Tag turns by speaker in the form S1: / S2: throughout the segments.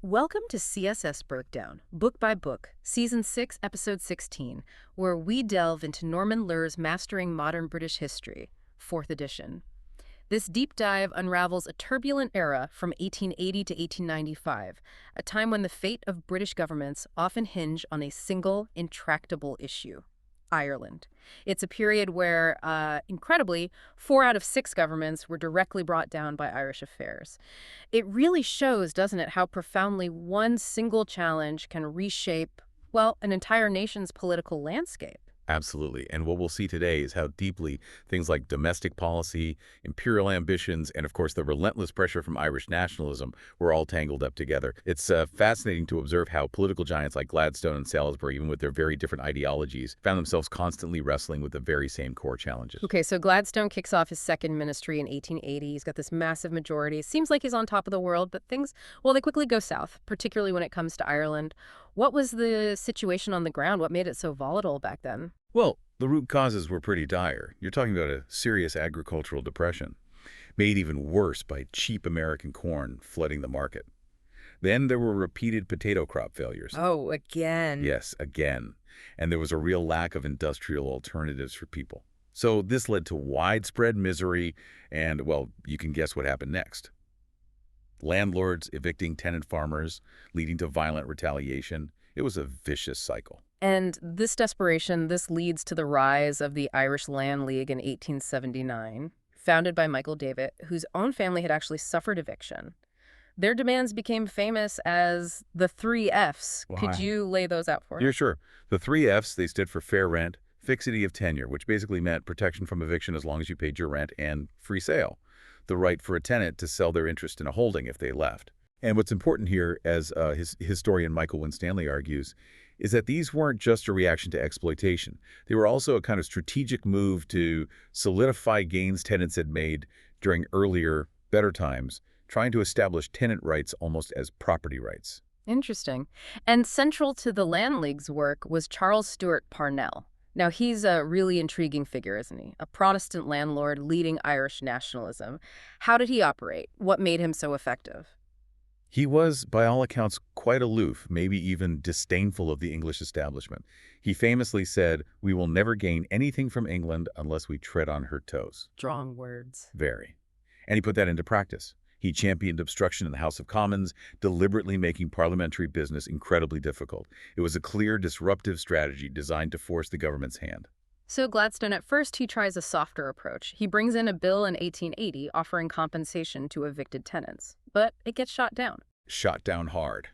S1: Welcome to CSS Breakdown, Book by Book, Season 6, Episode 16, where we delve into Norman Leur's Mastering Modern British History, 4th edition. This deep dive unravels a turbulent era from 1880 to 1895, a time when the fate of British governments often hinge on a single, intractable issue: Ireland. It's a period where, incredibly, 4 out of 6 governments were directly brought down by Irish affairs. It really shows, doesn't it, how profoundly one single challenge can reshape, well, an entire nation's political landscape.
S2: Absolutely. And what we'll see today is how deeply things like domestic policy, imperial ambitions, and of course the relentless pressure from Irish nationalism were all tangled up together. It's fascinating to observe how political giants like Gladstone and Salisbury, even with their very different ideologies, found themselves constantly wrestling with the very same core challenges.
S1: Okay, so Gladstone kicks off his second ministry in 1880. He's got this massive majority. Seems like he's on top of the world, but things, well, they quickly go south, particularly when it comes to Ireland. What was the situation on the ground? What made it so volatile back then?
S2: Well, the root causes were pretty dire. You're talking about a serious agricultural depression, made even worse by cheap American corn flooding the market. Then there were repeated potato crop failures.
S1: Oh, again.
S2: Yes, again. And there was a real lack of industrial alternatives for people. So this led to widespread misery and, well, you can guess what happened next. Landlords evicting tenant farmers, leading to violent retaliation. It was a vicious cycle.
S1: And this desperation, this leads to the rise of the Irish Land League in 1879, founded by Michael Davitt, whose own family had actually suffered eviction. Their demands became famous as the 3 Fs.
S2: Why?
S1: Could you lay those out for us?
S2: Yeah, sure. The 3 Fs, they stood for fair rent, fixity of tenure, which basically meant protection from eviction as long as you paid your rent, and free sale, the right for a tenant to sell their interest in a holding if they left. And what's important here, as historian Michael Winstanley argues, is that these weren't just a reaction to exploitation. They were also a kind of strategic move to solidify gains tenants had made during earlier, better times, trying to establish tenant rights almost as property rights.
S1: Interesting. And central to the Land League's work was Charles Stewart Parnell. Now, he's a really intriguing figure, isn't he? A Protestant landlord leading Irish nationalism. How did he operate? What made him so effective?
S2: He was, by all accounts, quite aloof, maybe even disdainful of the English establishment. He famously said, "We will never gain anything from England unless we tread on her toes."
S1: Strong words.
S2: Very. And he put that into practice. He championed obstruction in the House of Commons, deliberately making parliamentary business incredibly difficult. It was a clear, disruptive strategy designed to force the government's hand.
S1: So Gladstone, at first, he tries a softer approach. He brings in a bill in 1880 offering compensation to evicted tenants. But it gets shot down.
S2: Shot down hard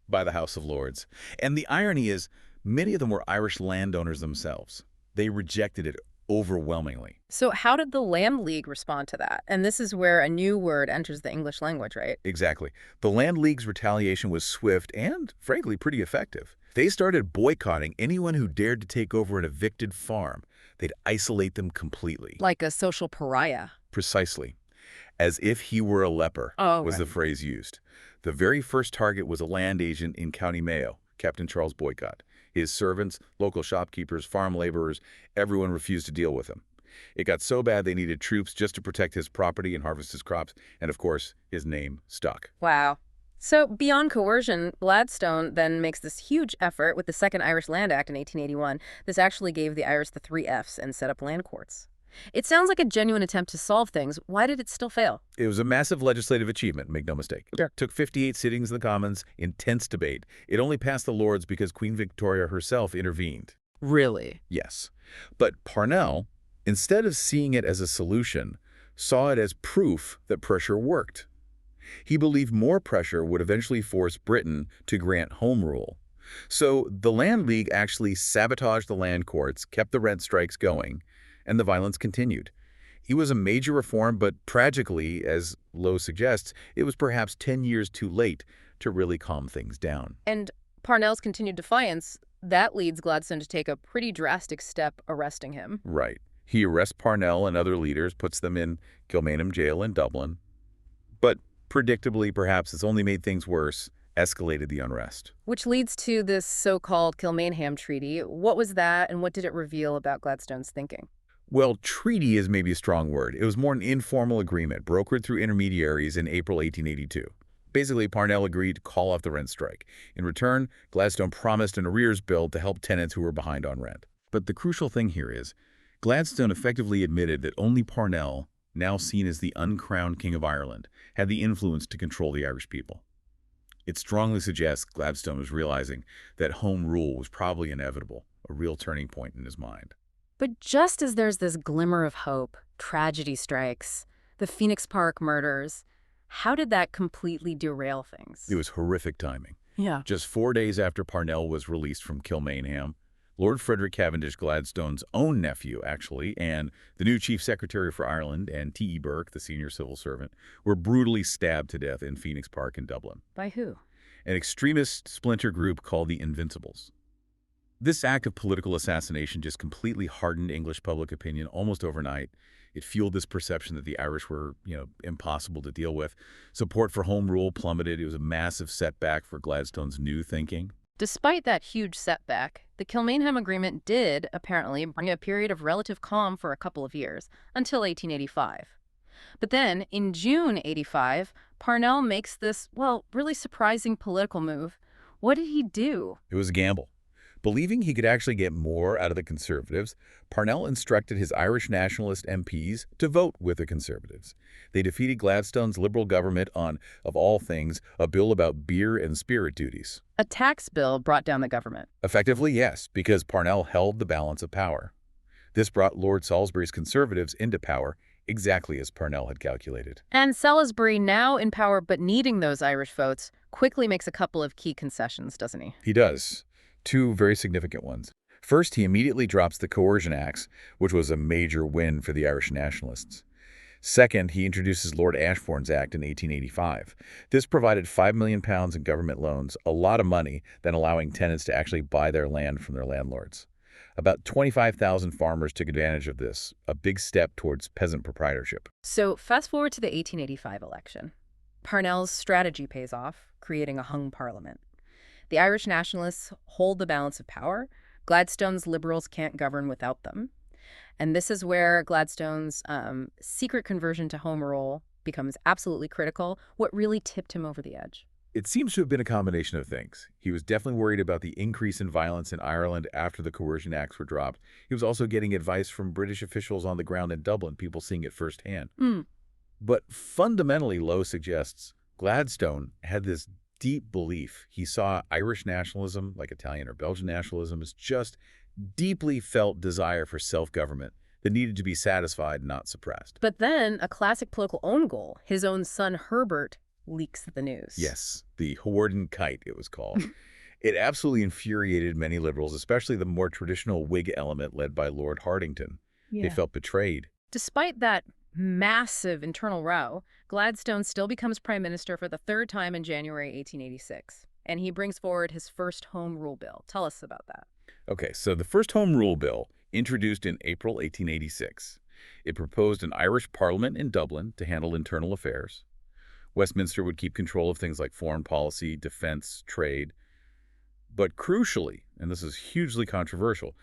S2: by the House of Lords. And the irony is, many of them were Irish landowners themselves. They rejected it overwhelmingly.
S1: So how did the Land League respond to that? And this is where a new word enters the English language, right?
S2: Exactly. The Land League's retaliation was swift and, frankly, pretty effective. They started boycotting anyone who dared to take over an evicted farm. They'd isolate them completely.
S1: Like a social pariah.
S2: Precisely. As if he were a leper, was the phrase used. The very first target was a land agent in County Mayo, Captain Charles Boycott. His servants, local shopkeepers, farm laborers, everyone refused to deal with him. It got so bad they needed troops just to protect his property and harvest his crops, and of course, his name stuck.
S1: Wow. So beyond coercion, Gladstone then makes this huge effort with the Second Irish Land Act in 1881. This actually gave the Irish the 3 Fs and set up land courts. It sounds like a genuine attempt to solve things. Why did it still fail?
S2: It was a massive legislative achievement, make no mistake.
S1: Sure.
S2: Took 58 sittings in the Commons, intense debate. It only passed the Lords because Queen Victoria herself intervened.
S1: Really?
S2: Yes. But Parnell, instead of seeing it as a solution, saw it as proof that pressure worked. He believed more pressure would eventually force Britain to grant home rule. So the Land League actually sabotaged the land courts, kept the rent strikes going, and the violence continued. It was a major reform, but tragically, as Lowe suggests, it was perhaps 10 years too late to really calm things down.
S1: And Parnell's continued defiance, that leads Gladstone to take a pretty drastic step, arresting him.
S2: Right. He arrests Parnell and other leaders, puts them in Kilmainham jail in Dublin. But predictably, perhaps it's only made things worse, escalated the unrest.
S1: Which leads to this so-called Kilmainham Treaty. What was that, and what did it reveal about Gladstone's thinking?
S2: Well, treaty is maybe a strong word. It was more an informal agreement brokered through intermediaries in April 1882. Basically, Parnell agreed to call off the rent strike. In return, Gladstone promised an arrears bill to help tenants who were behind on rent. But the crucial thing here is, Gladstone effectively admitted that only Parnell, now seen as the uncrowned King of Ireland, had the influence to control the Irish people. It strongly suggests Gladstone was realizing that home rule was probably inevitable, a real turning point in his mind.
S1: But just as there's this glimmer of hope, tragedy strikes, the Phoenix Park murders, how did that completely derail things?
S2: It was horrific timing.
S1: Yeah.
S2: Just 4 days after Parnell was released from Kilmainham, Lord Frederick Cavendish, Gladstone's own nephew, actually, and the new Chief Secretary for Ireland, and T.E. Burke, the senior civil servant, were brutally stabbed to death in Phoenix Park in Dublin.
S1: By who?
S2: An extremist splinter group called the Invincibles. This act of political assassination just completely hardened English public opinion almost overnight. It fueled this perception that the Irish were, impossible to deal with. Support for home rule plummeted. It was a massive setback for Gladstone's new thinking.
S1: Despite that huge setback, the Kilmainham Agreement did, apparently, bring a period of relative calm for a couple of years, until 1885. But then, in June 85, Parnell makes this, really surprising political move. What did he do?
S2: It was a gamble. Believing he could actually get more out of the Conservatives, Parnell instructed his Irish nationalist MPs to vote with the Conservatives. They defeated Gladstone's Liberal government on, of all things, a bill about beer and spirit duties.
S1: A tax bill brought down the government.
S2: Effectively, yes, because Parnell held the balance of power. This brought Lord Salisbury's Conservatives into power, exactly as Parnell had calculated.
S1: And Salisbury, now in power but needing those Irish votes, quickly makes a couple of key concessions, doesn't he?
S2: He does. 2 very significant ones. First, he immediately drops the Coercion Acts, which was a major win for the Irish nationalists. Second, he introduces Lord Ashbourne's Act in 1885. This provided £5 million in government loans, a lot of money, then allowing tenants to actually buy their land from their landlords. About 25,000 farmers took advantage of this, a big step towards peasant proprietorship.
S1: So fast forward to the 1885 election. Parnell's strategy pays off, creating a hung parliament. The Irish nationalists hold the balance of power. Gladstone's Liberals can't govern without them. And this is where Gladstone's secret conversion to home rule becomes absolutely critical, what really tipped him over the edge.
S2: It seems to have been a combination of things. He was definitely worried about the increase in violence in Ireland after the Coercion Acts were dropped. He was also getting advice from British officials on the ground in Dublin, people seeing it firsthand. But fundamentally, Lowe suggests Gladstone had this deep belief. He saw Irish nationalism, like Italian or Belgian nationalism, as just deeply felt desire for self-government that needed to be satisfied, not suppressed.
S1: But then a classic political own goal, his own son Herbert, leaks the news.
S2: Yes, the Hawarden Kite, it was called. It absolutely infuriated many liberals, especially the more traditional Whig element led by Lord Hartington. They felt betrayed.
S1: Despite that massive internal row, Gladstone still becomes prime minister for the 3rd time in January 1886, and he brings forward his first home rule bill. Tell us about that.
S2: Okay, so the first home rule bill, introduced in April 1886. It proposed an Irish parliament in Dublin to handle internal affairs. Westminster would keep control of things like foreign policy, defense, trade. But crucially, and this is hugely controversial,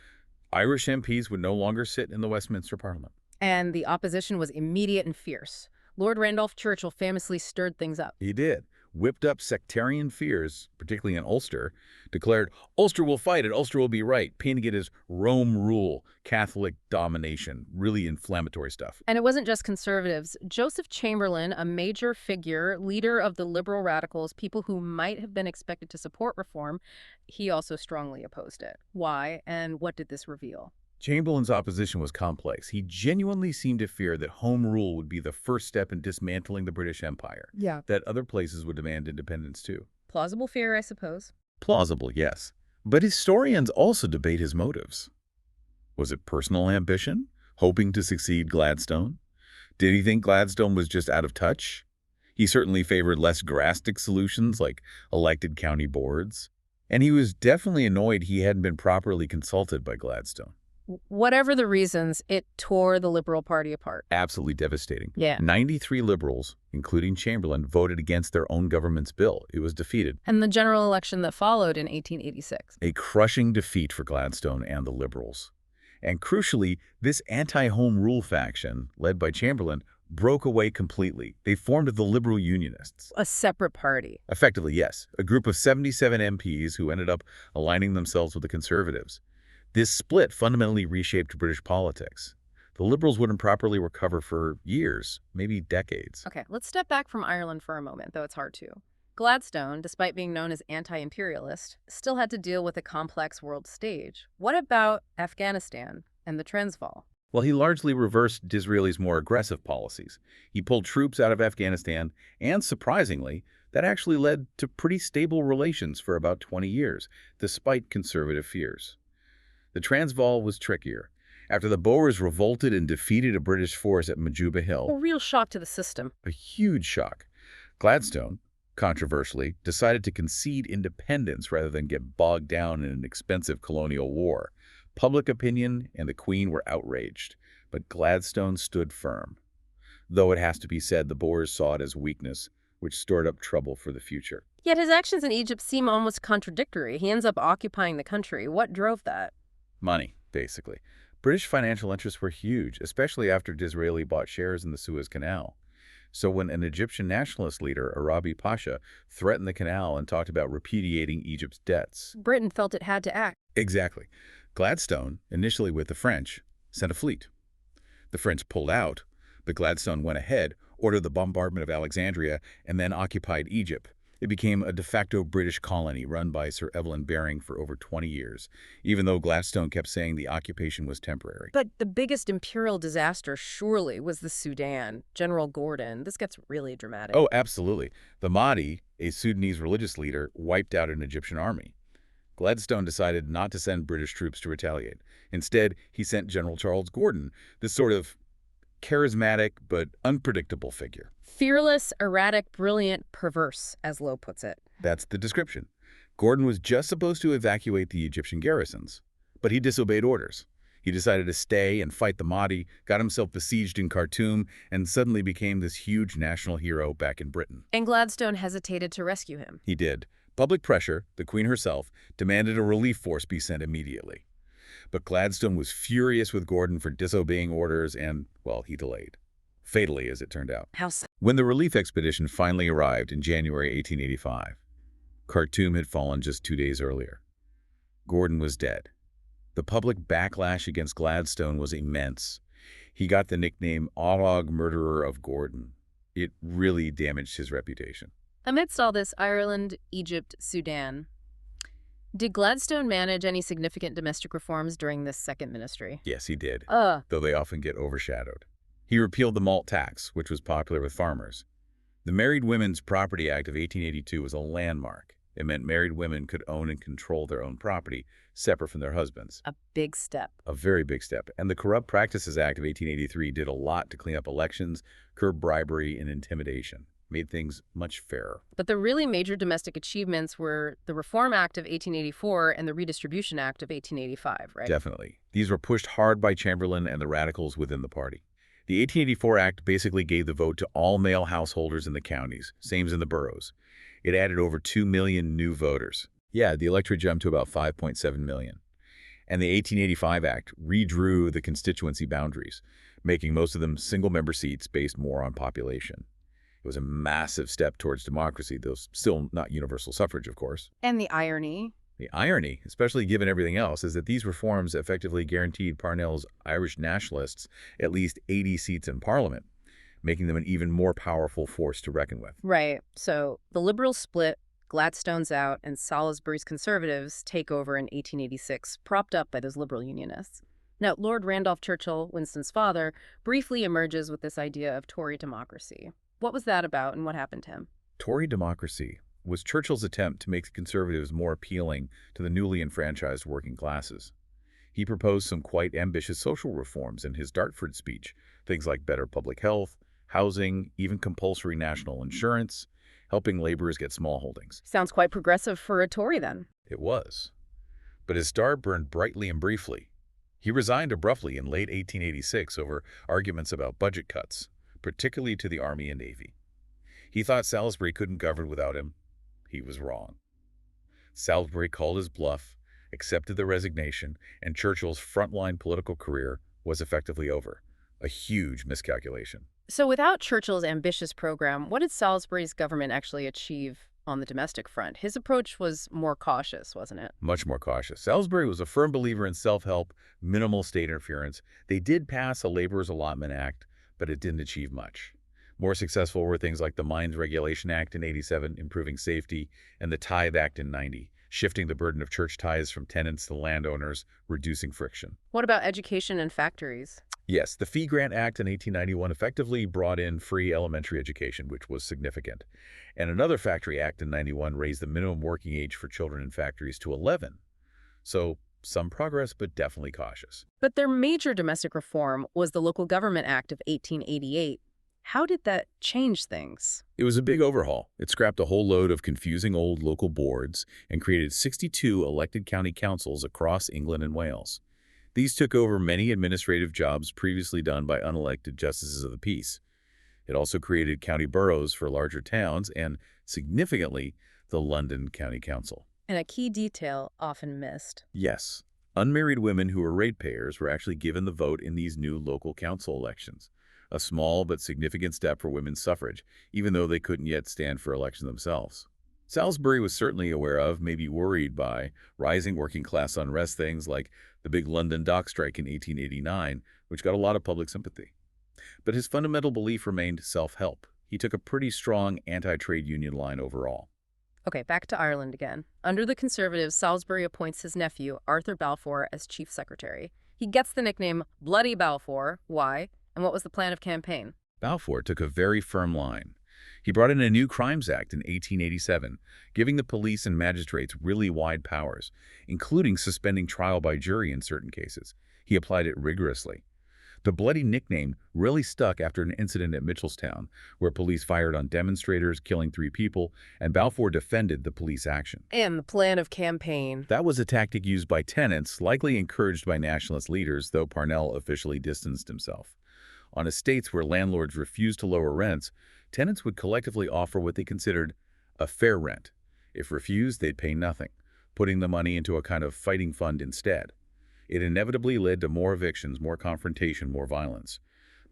S2: Irish MPs would no longer sit in the Westminster Parliament.
S1: And the opposition was immediate and fierce. Lord Randolph Churchill famously stirred things up.
S2: He did. Whipped up sectarian fears, particularly in Ulster, declared, Ulster will fight and Ulster will be right, painting it as Rome rule, Catholic domination, really inflammatory stuff.
S1: And it wasn't just conservatives. Joseph Chamberlain, a major figure, leader of the liberal radicals, people who might have been expected to support reform, he also strongly opposed it. Why, and what did this reveal?
S2: Chamberlain's opposition was complex. He genuinely seemed to fear that home rule would be the first step in dismantling the British Empire. That other places would demand independence too.
S1: Plausible fear, I suppose.
S2: Plausible, yes. But historians also debate his motives. Was it personal ambition? Hoping to succeed Gladstone? Did he think Gladstone was just out of touch? He certainly favored less drastic solutions like elected county boards. And he was definitely annoyed he hadn't been properly consulted by Gladstone.
S1: Whatever the reasons, it tore the Liberal Party apart.
S2: Absolutely devastating. 93 liberals, including Chamberlain, voted against their own government's bill. It was defeated.
S1: And the general election that followed in 1886.
S2: A crushing defeat for Gladstone and the liberals. And crucially, this anti-home rule faction, led by Chamberlain, broke away completely. They formed the Liberal Unionists.
S1: A separate party.
S2: Effectively, yes, a group of 77 MPs who ended up aligning themselves with the Conservatives. This split fundamentally reshaped British politics. The Liberals wouldn't properly recover for years, maybe decades.
S1: Okay, let's step back from Ireland for a moment, though it's hard to. Gladstone, despite being known as anti-imperialist, still had to deal with a complex world stage. What about Afghanistan and the Transvaal?
S2: Well, he largely reversed Disraeli's more aggressive policies. He pulled troops out of Afghanistan, and surprisingly, that actually led to pretty stable relations for about 20 years, despite conservative fears. The Transvaal was trickier. After the Boers revolted and defeated a British force at Majuba Hill,
S1: A real shock to the system.
S2: a huge shock, Gladstone, controversially, decided to concede independence rather than get bogged down in an expensive colonial war. Public opinion and the Queen were outraged, but Gladstone stood firm. Though it has to be said the Boers saw it as weakness, which stored up trouble for the future.
S1: Yet his actions in Egypt seem almost contradictory. He ends up occupying the country. What drove that?
S2: Money, basically. British financial interests were huge, especially after Disraeli bought shares in the Suez Canal. So when an Egyptian nationalist leader, Arabi Pasha, threatened the canal and talked about repudiating Egypt's debts.
S1: Britain felt it had to act.
S2: Exactly. Gladstone, initially with the French, sent a fleet. The French pulled out, but Gladstone went ahead, ordered the bombardment of Alexandria, and then occupied Egypt. It became a de facto British colony run by Sir Evelyn Baring for over 20 years, even though Gladstone kept saying the occupation was temporary.
S1: But the biggest imperial disaster surely was the Sudan. General Gordon. This gets really dramatic.
S2: Oh, absolutely. The Mahdi, a Sudanese religious leader, wiped out an Egyptian army. Gladstone decided not to send British troops to retaliate. Instead, he sent General Charles Gordon, this sort of charismatic but unpredictable figure.
S1: Fearless, erratic, brilliant, perverse, as Lowe puts it.
S2: That's the description. Gordon was just supposed to evacuate the Egyptian garrisons, but he disobeyed orders. He decided to stay and fight the Mahdi, got himself besieged in Khartoum, and suddenly became this huge national hero back in Britain.
S1: And Gladstone hesitated to rescue him.
S2: He did. Public pressure, the Queen herself, demanded a relief force be sent immediately. But Gladstone was furious with Gordon for disobeying orders and, well, he delayed. Fatally, as it turned out.
S1: How so?
S2: When the relief expedition finally arrived in January 1885, Khartoum had fallen just 2 days earlier. Gordon was dead. The public backlash against Gladstone was immense. He got the nickname Orog Murderer of Gordon. It really damaged his reputation.
S1: Amidst all this, Ireland, Egypt, Sudan. Did Gladstone manage any significant domestic reforms during this second ministry?
S2: Yes, he did,
S1: Ugh.
S2: though they often get overshadowed. He repealed the malt tax, which was popular with farmers. The Married Women's Property Act of 1882 was a landmark. It meant married women could own and control their own property, separate from their husbands.
S1: A big step.
S2: A very big step. And the Corrupt Practices Act of 1883 did a lot to clean up elections, curb bribery, and intimidation. Made things much fairer.
S1: But the really major domestic achievements were the Reform Act of 1884 and the Redistribution Act of 1885, right?
S2: Definitely. These were pushed hard by Chamberlain and the radicals within the party. The 1884 Act basically gave the vote to all male householders in the counties, same as in the boroughs. It added over 2 million new voters. Yeah, the electorate jumped to about 5.7 million. And the 1885 Act redrew the constituency boundaries, making most of them single-member seats based more on population. It was a massive step towards democracy, though still not universal suffrage, of course.
S1: And the irony.
S2: The irony, especially given everything else, is that these reforms effectively guaranteed Parnell's Irish nationalists at least 80 seats in Parliament, making them an even more powerful force to reckon with.
S1: Right. So the Liberals split, Gladstone's out, and Salisbury's Conservatives take over in 1886, propped up by those Liberal Unionists. Now, Lord Randolph Churchill, Winston's father, briefly emerges with this idea of Tory democracy. What was that about, and what happened to him?
S2: Tory democracy was Churchill's attempt to make the Conservatives more appealing to the newly enfranchised working classes. He proposed some quite ambitious social reforms in his Dartford speech, things like better public health, housing, even compulsory national insurance, helping laborers get small holdings.
S1: Sounds quite progressive for a Tory, then.
S2: It was. But his star burned brightly and briefly. He resigned abruptly in late 1886 over arguments about budget cuts, particularly to the Army and Navy. He thought Salisbury couldn't govern without him. He was wrong. Salisbury called his bluff, accepted the resignation, and Churchill's frontline political career was effectively over. A huge miscalculation.
S1: So without Churchill's ambitious program, what did Salisbury's government actually achieve on the domestic front? His approach was more cautious, wasn't it?
S2: Much more cautious. Salisbury was a firm believer in self-help, minimal state interference. They did pass a Laborers Allotment Act, but it didn't achieve much. More successful were things like the Mines Regulation Act in '87, improving safety, and the Tithe Act in '90, shifting the burden of church tithes from tenants to landowners, reducing friction.
S1: What about education and factories?
S2: Yes, the Fee Grant Act in 1891 effectively brought in free elementary education, which was significant. And another Factory Act in '91 raised the minimum working age for children in factories to 11. So, some progress, but definitely cautious.
S1: But their major domestic reform was the Local Government Act of 1888. How did that change things?
S2: It was a big overhaul. It scrapped a whole load of confusing old local boards and created 62 elected county councils across England and Wales. These took over many administrative jobs previously done by unelected justices of the peace. It also created county boroughs for larger towns and, significantly, the London County Council.
S1: And a key detail often missed.
S2: Yes, unmarried women who were ratepayers were actually given the vote in these new local council elections. A small but significant step for women's suffrage, even though they couldn't yet stand for election themselves. Salisbury was certainly aware of, maybe worried by, rising working-class unrest, things like the big London dock strike in 1889, which got a lot of public sympathy. But his fundamental belief remained self-help. He took a pretty strong anti-trade union line overall.
S1: Okay, back to Ireland again. Under the Conservatives, Salisbury appoints his nephew, Arthur Balfour, as chief secretary. He gets the nickname Bloody Balfour. Why? And what was the plan of campaign?
S2: Balfour took a very firm line. He brought in a new Crimes Act in 1887, giving the police and magistrates really wide powers, including suspending trial by jury in certain cases. He applied it rigorously. The bloody nickname really stuck after an incident at Mitchelstown, where police fired on demonstrators, killing 3 people, and Balfour defended the police action.
S1: And the plan of campaign.
S2: That was a tactic used by tenants, likely encouraged by nationalist leaders, though Parnell officially distanced himself. On estates where landlords refused to lower rents, tenants would collectively offer what they considered a fair rent. If refused, they'd pay nothing, putting the money into a kind of fighting fund instead. It inevitably led to more evictions, more confrontation, more violence.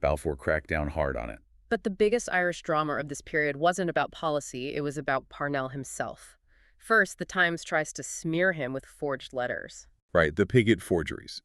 S2: Balfour cracked down hard on it.
S1: But the biggest Irish drama of this period wasn't about policy, it was about Parnell himself. First, the Times tries to smear him with forged letters.
S2: Right, the Piggott forgeries,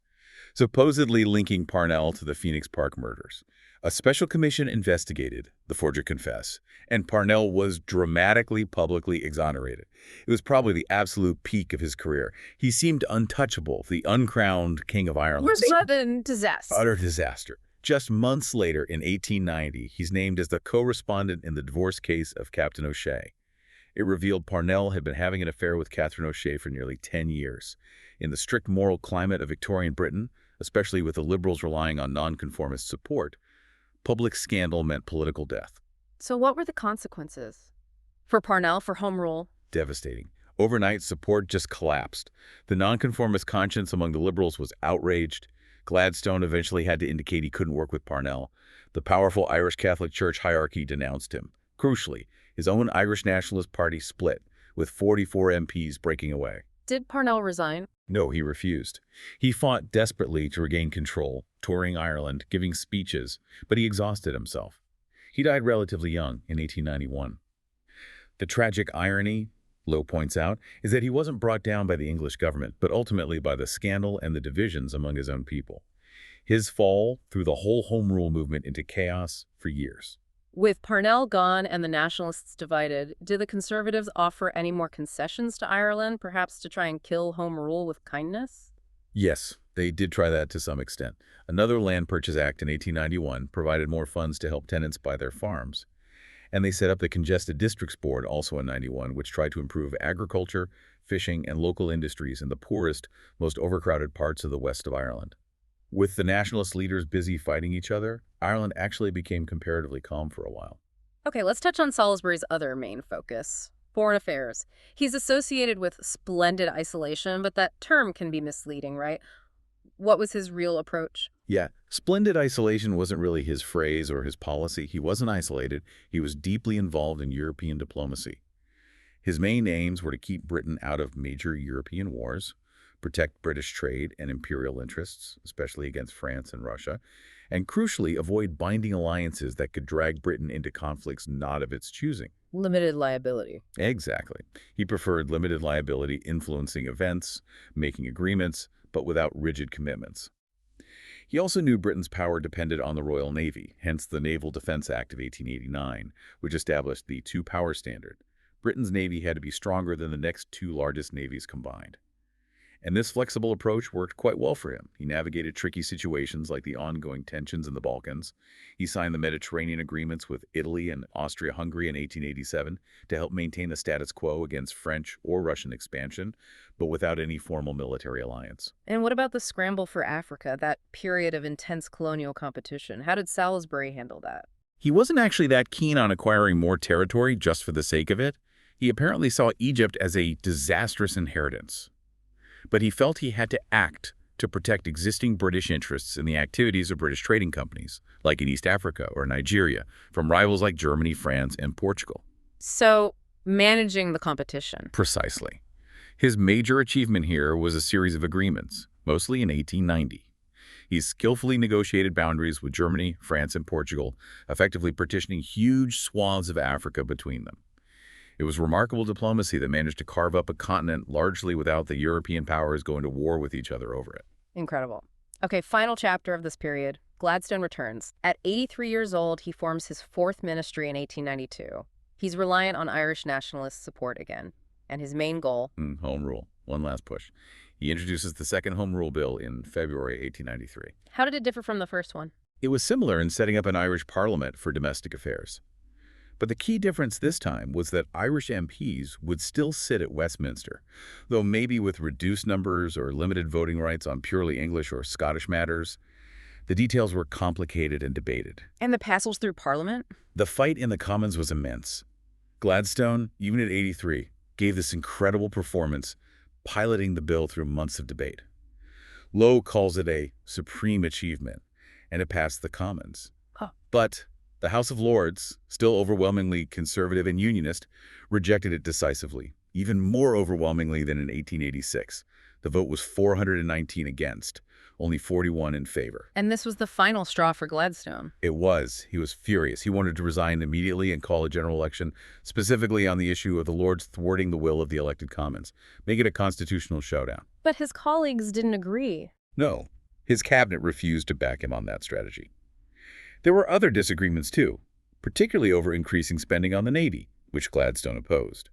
S2: supposedly linking Parnell to the Phoenix Park murders. A special commission investigated, the forger confessed, and Parnell was dramatically publicly exonerated. It was probably the absolute peak of his career. He seemed untouchable, the uncrowned king of Ireland.
S1: Sudden disaster.
S2: Utter disaster. Just months later, in 1890, he's named as the co-respondent in the divorce case of Captain O'Shea. It revealed Parnell had been having an affair with Catherine O'Shea for nearly 10 years. In the strict moral climate of Victorian Britain, especially with the Liberals relying on nonconformist support, public scandal meant political death.
S1: So what were the consequences? For Parnell, for Home Rule?
S2: Devastating. Overnight, support just collapsed. The nonconformist conscience among the Liberals was outraged. Gladstone eventually had to indicate he couldn't work with Parnell. The powerful Irish Catholic Church hierarchy denounced him. Crucially, his own Irish Nationalist Party split, with 44 MPs breaking away.
S1: Did Parnell resign?
S2: No, he refused. He fought desperately to regain control, touring Ireland, giving speeches, but he exhausted himself. He died relatively young in 1891. The tragic irony, Lowe points out, is that he wasn't brought down by the English government, but ultimately by the scandal and the divisions among his own people. His fall threw the whole Home Rule movement into chaos for years.
S1: With Parnell gone and the nationalists divided, did the Conservatives offer any more concessions to Ireland, perhaps to try and kill Home Rule with kindness?
S2: Yes, they did try that to some extent. Another Land Purchase Act in 1891 provided more funds to help tenants buy their farms. And they set up the Congested Districts Board, also in '91, which tried to improve agriculture, fishing, and local industries in the poorest, most overcrowded parts of the west of Ireland. With the nationalist leaders busy fighting each other, Ireland actually became comparatively calm for a while.
S1: Okay, let's touch on Salisbury's other main focus, foreign affairs. He's associated with splendid isolation, but that term can be misleading, right? What was his real approach?
S2: Yeah, splendid isolation wasn't really his phrase or his policy. He wasn't isolated. He was deeply involved in European diplomacy. His main aims were to keep Britain out of major European wars, protect British trade and imperial interests, especially against France and Russia, and crucially avoid binding alliances that could drag Britain into conflicts not of its choosing.
S1: Limited liability.
S2: Exactly. He preferred limited liability influencing events, making agreements, but without rigid commitments. He also knew Britain's power depended on the Royal Navy, hence the Naval Defence Act of 1889, which established the two-power standard. Britain's navy had to be stronger than the next two largest navies combined. And this flexible approach worked quite well for him. He navigated tricky situations like the ongoing tensions in the Balkans. He signed the Mediterranean agreements with Italy and Austria-Hungary in 1887 to help maintain the status quo against French or Russian expansion, but without any formal military alliance.
S1: And what about the scramble for Africa, that period of intense colonial competition? How did Salisbury handle that?
S2: He wasn't actually that keen on acquiring more territory just for the sake of it. He apparently saw Egypt as a disastrous inheritance. But he felt he had to act to protect existing British interests in the activities of British trading companies, like in East Africa or Nigeria, from rivals like Germany, France, and Portugal.
S1: So, managing the competition.
S2: Precisely. His major achievement here was a series of agreements, mostly in 1890. He skillfully negotiated boundaries with Germany, France, and Portugal, effectively partitioning huge swaths of Africa between them. It was remarkable diplomacy that managed to carve up a continent largely without the European powers going to war with each other over it.
S1: Incredible. Okay, final chapter of this period. Gladstone returns. At 83 years old, he forms his fourth ministry in 1892. He's reliant on Irish nationalist support again. And his main goal?
S2: Home rule. One last push. He introduces the second Home Rule Bill in February 1893.
S1: How did it differ from the first one?
S2: It was similar in setting up an Irish parliament for domestic affairs. But the key difference this time was that Irish MPs would still sit at Westminster, though maybe with reduced numbers or limited voting rights on purely English or Scottish matters. The details were complicated and debated.
S1: And the passage through Parliament?
S2: The fight in the Commons was immense. Gladstone, even at 83, gave this incredible performance, piloting the bill through months of debate. Lowe calls it a supreme achievement, and it passed the Commons. But the House of Lords, still overwhelmingly conservative and unionist, rejected it decisively, even more overwhelmingly than in 1886. The vote was 419 against, only 41 in favor.
S1: And this was the final straw for Gladstone.
S2: It was. He was furious. He wanted to resign immediately and call a general election, specifically on the issue of the Lords thwarting the will of the elected Commons. Make it a constitutional showdown.
S1: But his colleagues didn't agree.
S2: No. His cabinet refused to back him on that strategy. There were other disagreements, too, particularly over increasing spending on the Navy, which Gladstone opposed.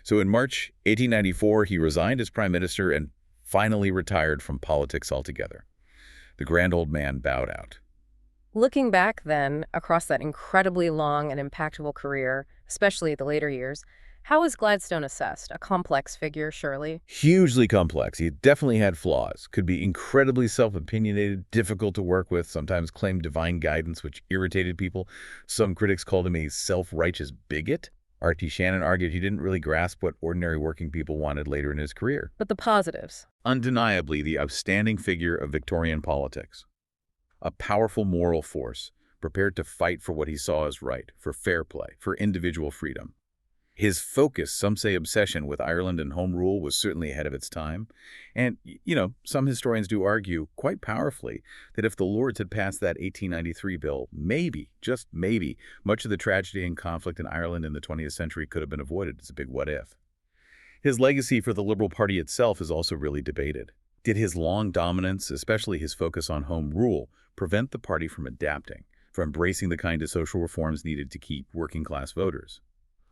S2: So in March 1894, he resigned as prime minister and finally retired from politics altogether. The grand old man bowed out.
S1: Looking back, then, across that incredibly long and impactful career, especially the later years, how is Gladstone assessed? A complex figure, surely?
S2: Hugely complex. He definitely had flaws. Could be incredibly self-opinionated, difficult to work with, sometimes claimed divine guidance, which irritated people. Some critics called him a self-righteous bigot. R.T. Shannon argued he didn't really grasp what ordinary working people wanted later in his career.
S1: But the positives?
S2: Undeniably the outstanding figure of Victorian politics. A powerful moral force, prepared to fight for what he saw as right, for fair play, for individual freedom. His focus, some say obsession, with Ireland and home rule was certainly ahead of its time. And, some historians do argue, quite powerfully, that if the Lords had passed that 1893 bill, maybe, just maybe, much of the tragedy and conflict in Ireland in the 20th century could have been avoided. It's a big what if. His legacy for the Liberal Party itself is also really debated. Did his long dominance, especially his focus on home rule, prevent the party from adapting, from embracing the kind of social reforms needed to keep working-class voters?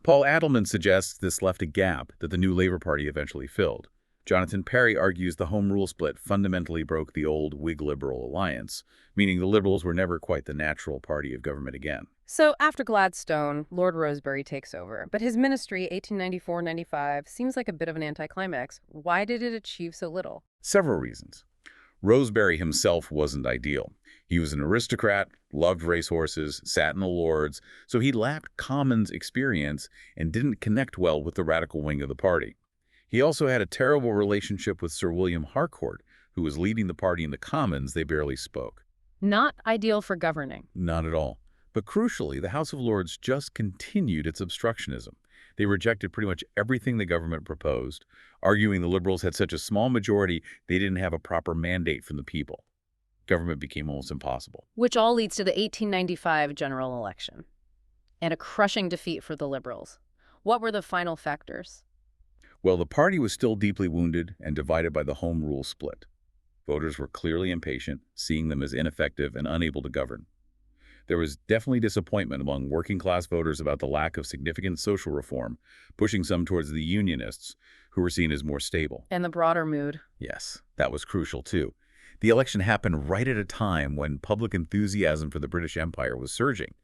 S2: Paul Adelman suggests this left a gap that the new Labour Party eventually filled. Jonathan Perry argues the Home Rule split fundamentally broke the old Whig-Liberal alliance, meaning the Liberals were never quite the natural party of government again.
S1: So after Gladstone, Lord Rosebery takes over. But his ministry, 1894-95, seems like a bit of an anticlimax. Why did it achieve so little?
S2: Several reasons. Rosebery himself wasn't ideal. He was an aristocrat, loved racehorses, sat in the Lords, so he lacked Commons experience and didn't connect well with the radical wing of the party. He also had a terrible relationship with Sir William Harcourt, who was leading the party in the Commons. They barely spoke.
S1: Not ideal for governing.
S2: Not at all. But crucially, the House of Lords just continued its obstructionism. They rejected pretty much everything the government proposed, arguing the Liberals had such a small majority they didn't have a proper mandate from the people. Government became almost impossible.
S1: Which all leads to the 1895 general election and a crushing defeat for the Liberals. What were the final factors?
S2: Well, the party was still deeply wounded and divided by the Home Rule split. Voters were clearly impatient, seeing them as ineffective and unable to govern. There was definitely disappointment among working-class voters about the lack of significant social reform, pushing some towards the Unionists, who were seen as more stable.
S1: And the broader mood.
S2: Yes, that was crucial, too. The election happened right at a time when public enthusiasm for the British Empire was surging.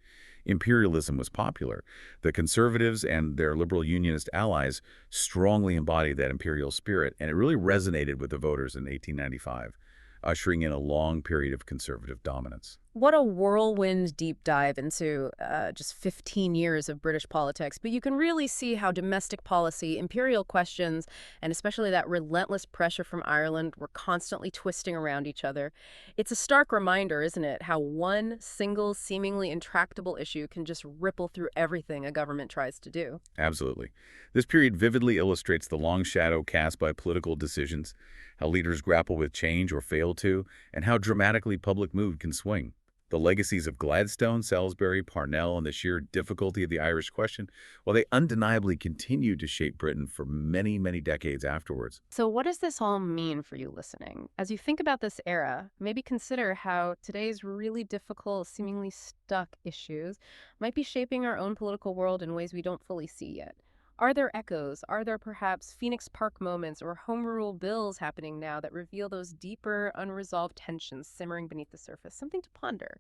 S2: Imperialism was popular. The conservatives and their liberal unionist allies strongly embodied that imperial spirit, and it really resonated with the voters in 1895, ushering in a long period of conservative dominance.
S1: What a whirlwind deep dive into just 15 years of British politics. But you can really see how domestic policy, imperial questions, and especially that relentless pressure from Ireland were constantly twisting around each other. It's a stark reminder, isn't it, how one single, seemingly intractable issue can just ripple through everything a government tries to do.
S2: Absolutely. This period vividly illustrates the long shadow cast by political decisions, how leaders grapple with change or fail to, and how dramatically public mood can swing. The legacies of Gladstone, Salisbury, Parnell, and the sheer difficulty of the Irish question, well, they undeniably continued to shape Britain for many, many decades afterwards.
S1: So what does this all mean for you listening? As you think about this era, maybe consider how today's really difficult, seemingly stuck issues might be shaping our own political world in ways we don't fully see yet. Are there echoes? Are there perhaps Phoenix Park moments or home rule bills happening now that reveal those deeper, unresolved tensions simmering beneath the surface? Something to ponder.